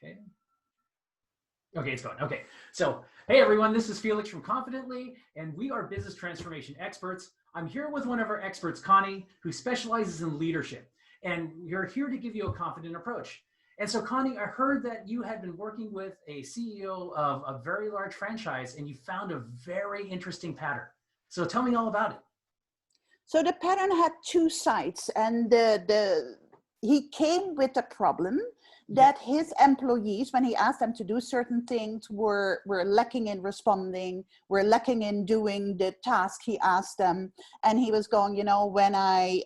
Okay. Okay, it's going. Okay. So, hey everyone, this is Felix from Confidently, and we are business transformation experts. I'm here with one of our experts, Connie, who specializes in leadership. And we're here to give you a confident approach. And so, Connie, I heard that you had been working with a CEO of a very large franchise, and you found a very interesting pattern. So tell me all about it. So the pattern had two sides, and he came with a problem that his employees, when he asked them to do certain things, were lacking in responding, were lacking in doing the task he asked them. And he was going, when I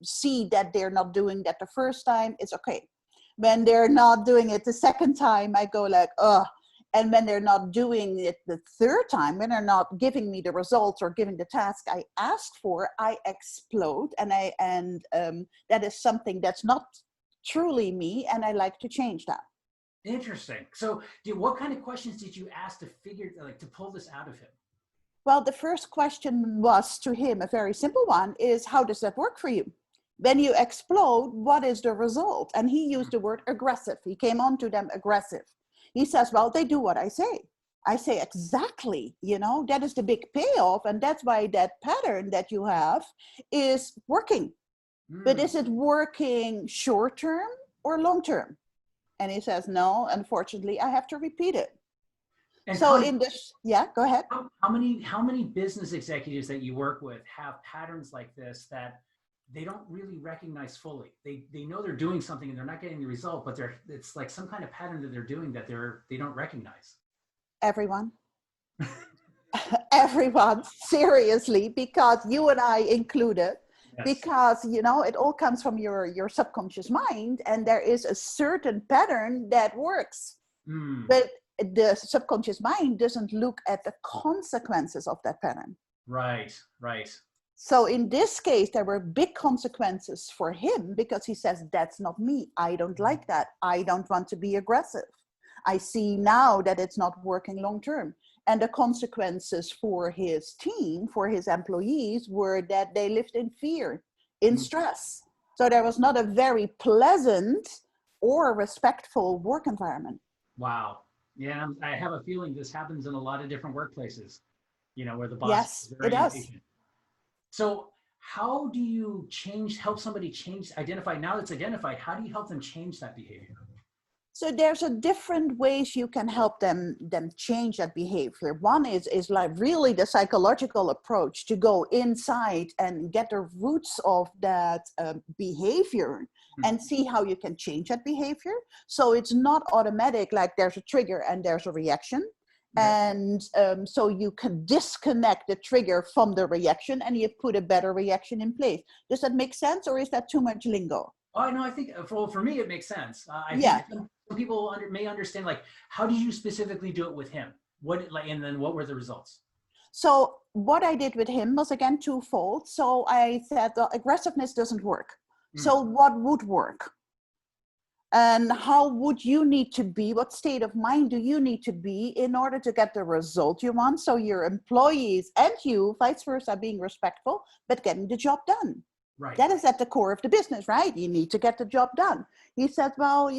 see that they're not doing that the first time, it's okay. When they're not doing it the second time, I go like, ugh. And when they're not doing it the third time, when they're not giving me the results or giving the task I asked for, I explode. And that is something that's not truly me, and I like to change that. Interesting. So what kind of questions did you ask to pull this out of him? Well, the first question was to him, a very simple one, is how does that work for you? When you explode, what is the result? And he used the word aggressive. He came on to them aggressive. He says, well, they do what I say. I say exactly, that is the big payoff. And that's why that pattern that you have is working. But is it working short term or long term? And he says, no, unfortunately, I have to repeat it. And so Connie, go ahead. How many businit's executives that you work with have patterns like this that they don't really recognize fully? They know they're doing something and they're not getting the result, but it's like some kind of pattern that they're doing that they don't recognize. Everyone. Everyone, seriously, because you and I included. Yes. Because, it all comes from your subconscious mind, and there is a certain pattern that works. But the subconscious mind doesn't look at the consequences of that pattern. Right. So in this case, there were big consequences for him because he says, that's not me. I don't like that. I don't want to be aggressive. I see now that it's not working long term. And the consequences for his team, for his employees, were that they lived in fear, in stress. So there was not a very pleasant or respectful work environment. Wow. Yeah, I have a feeling this happens in a lot of different workplaces, where the boss is very impatient. So how do you help somebody identify, now it's identified, how do you help them change that behavior? So there's a different ways you can help them change that behavior. One is like really the psychological approach to go inside and get the roots of that behavior and see how you can change that behavior. So it's not automatic, like there's a trigger and there's a reaction. And so you can disconnect the trigger from the reaction and you put a better reaction in place. Does that make sense, or is that too much lingo? Oh, no, I think for me, it makes sense. I think some people may understand, like, how did you specifically do it with him? And then what were the results? So what I did with him was, again, twofold. So I said, well, aggressiveness doesn't work. So what would work? And how would you need to be? What state of mind do you need to be in order to get the result you want? So your employees and you, vice versa, being respectful, but getting the job done. Right. That is at the core of the business, right? You need to get the job done. He said, well,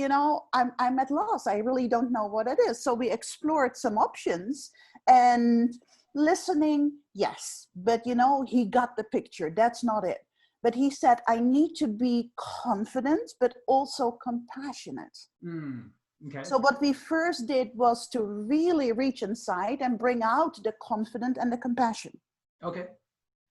I'm at loss. I really don't know what it is. So we explored some options, and listening, yes. But, he got the picture. That's not it. But he said, I need to be confident, but also compassionate. Okay. So what we first did was to really reach inside and bring out the confidence and the compassion. Okay.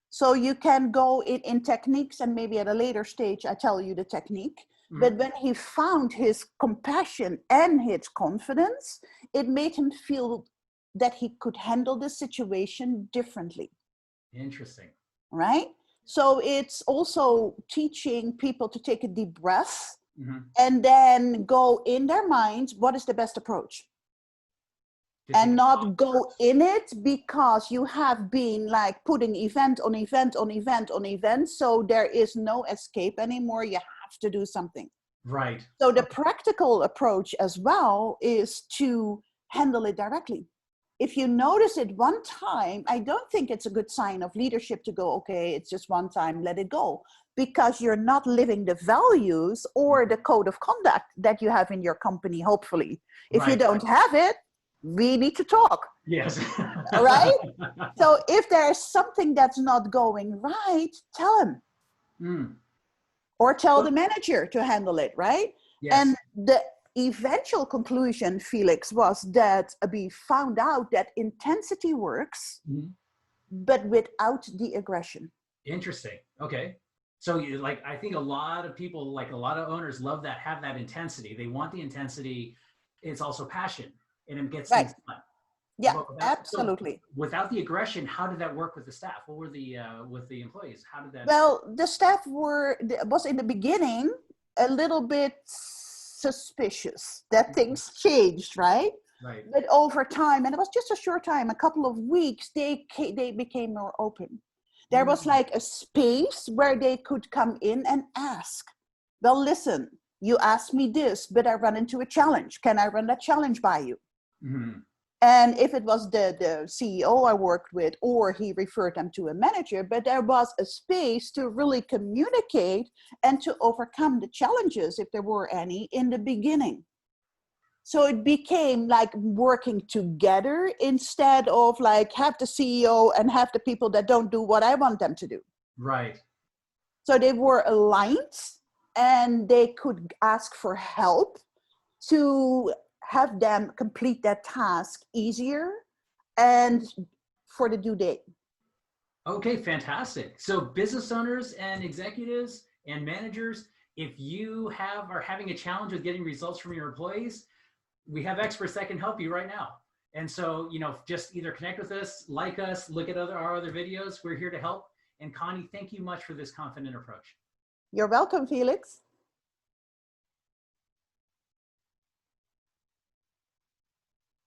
So you can go in techniques, and maybe at a later stage, I tell you the technique. But when he found his compassion and his confidence, it made him feel that he could handle the situation differently. Interesting. Right? So it's also teaching people to take a deep breath and then go in their minds, what is the best approach? And not go in it because you have been like putting event on event on event on event. So there is no escape anymore. You have to do something. Right. So the practical approach as well is to handle it directly. if you notice it one time, I don't think it's a good sign of leadership to go, okay, it's just one time, let it go. Because you're not living the values or the code of conduct that you have in your company, hopefully. If you don't have it, we need to talk. Yes. All right? So if there's something that's not going right, tell him. Or tell the manager to handle it, right? Yes. And the eventual conclusion, Felix, was that we found out that intensity works, but without the aggression. Interesting. Okay. So like, I think a lot of people, like a lot of owners love that, have that intensity. They want the intensity. It's also passion, and it gets things done. Yeah, absolutely. So without the aggression, how did that work with the staff? What were the, with the employees? How did that? Well, the staff was in the beginning a little bit suspicious that things changed, right? Right. But over time, and it was just a short time, a couple of weeks, they became more open. There was like a space where they could come in and ask, well, listen, you asked me this, but I run into a challenge. Can I run that challenge by you? And if it was the CEO I worked with, or he referred them to a manager, but there was a space to really communicate and to overcome the challenges, if there were any, in the beginning. So it became like working together instead of like have the CEO and have the people that don't do what I want them to do. Right. So they were aligned and they could ask for help to have them complete that task easier and for the due date. Okay, fantastic. So business owners and executives and managers, if you are having a challenge with getting results from your employees, we have experts that can help you right now. And so, just either connect with us, like us, look at our other videos. We're here to help. And Connie, thank you much for this confident approach. You're welcome, Felix.